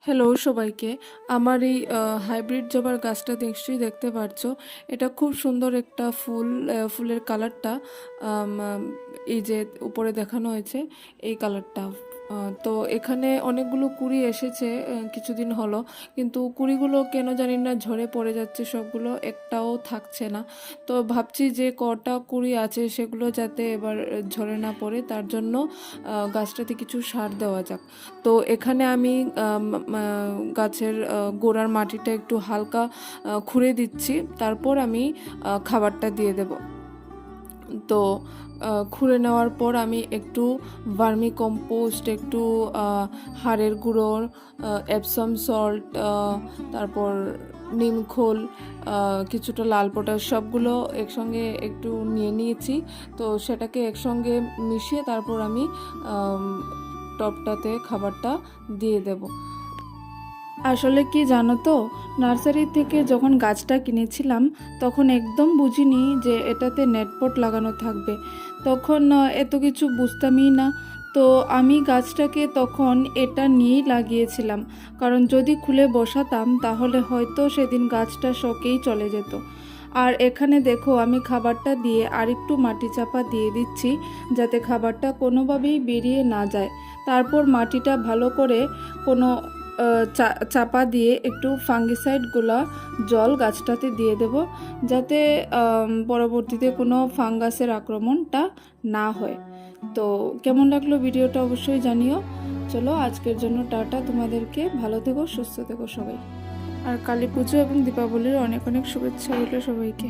Hello সবাইকে। আমার এই হাইব্রিড জবার গাছটা নিশ্চয়ই দেখতে পারছো। এটা খুব সুন্দর একটা ফুল। ফুলের কালারটা আম, আম, এই যে উপরে দেখানো হয়েছে এই কালারটা। তো এখানে অনেকগুলো কুড়ি এসেছে কিছুদিন হলো, কিন্তু কুড়িগুলো কেন জানি না ঝরে পড়ে যাচ্ছে, সবগুলো একটাও থাকছে না। তো ভাবছি যে কটা কুড়ি আছে সেগুলো যাতে এবার ঝরে না পড়ে, তার জন্য গাছটাতে কিছু সার দেওয়া যাক। তো এখানে আমি গাছের গোড়ার মাটিটা একটু হালকা খুঁড়ে দিচ্ছি, তারপর আমি খাবারটা দিয়ে দেব। তো খুঁড়ে নেওয়ার পর আমি একটু ভার্মি কম্পোস্ট, একটু হাড়ের গুঁড়ো, এপসম সল্ট, তারপর নিমখোল, কিছুটা লাল পটাশ, সবগুলো একসঙ্গে একটু নিয়ে নিয়েছি। তো সেটাকে একসঙ্গে মিশিয়ে তারপর আমি টবটাতে খাবারটা দিয়ে দেব। আসলে কি জানো তো, নার্সারি থেকে যখন গাছটা কিনেছিলাম তখন একদম বুঝিনি যে এটাতে নেটপট লাগানো থাকবে। তখন এত কিছু বুঝতামই না। তো আমি গাছটাকে তখন এটা নিয়েই লাগিয়েছিলাম, কারণ যদি খুলে বসাতাম তাহলে হয়তো সেদিন গাছটা শকেই চলে যেত। আর এখানে দেখো আমি খাবারটা দিয়ে আরেকটু মাটি চাপা দিয়ে দিচ্ছি, যাতে খাবারটা কোনোভাবেই বেরিয়ে না যায়। তারপর মাটিটা ভালো করে কোনো চাপা দিয়ে একটু ফাঙ্গিসাইডগুলো জল গাছটাতে দিয়ে দেব, যাতে পরবর্তীতে কোনো ফাঙ্গাসের আক্রমণটা না হয়। তো কেমন লাগলো ভিডিওটা অবশ্যই জানিও। চলো আজকের জন্য টাটা তোমাদেরকে, ভালো থেকো, সুস্থ থেকো সবাই। আর কালী পুজো এবং দীপাবলির অনেক অনেক শুভেচ্ছা রইল সবাইকে।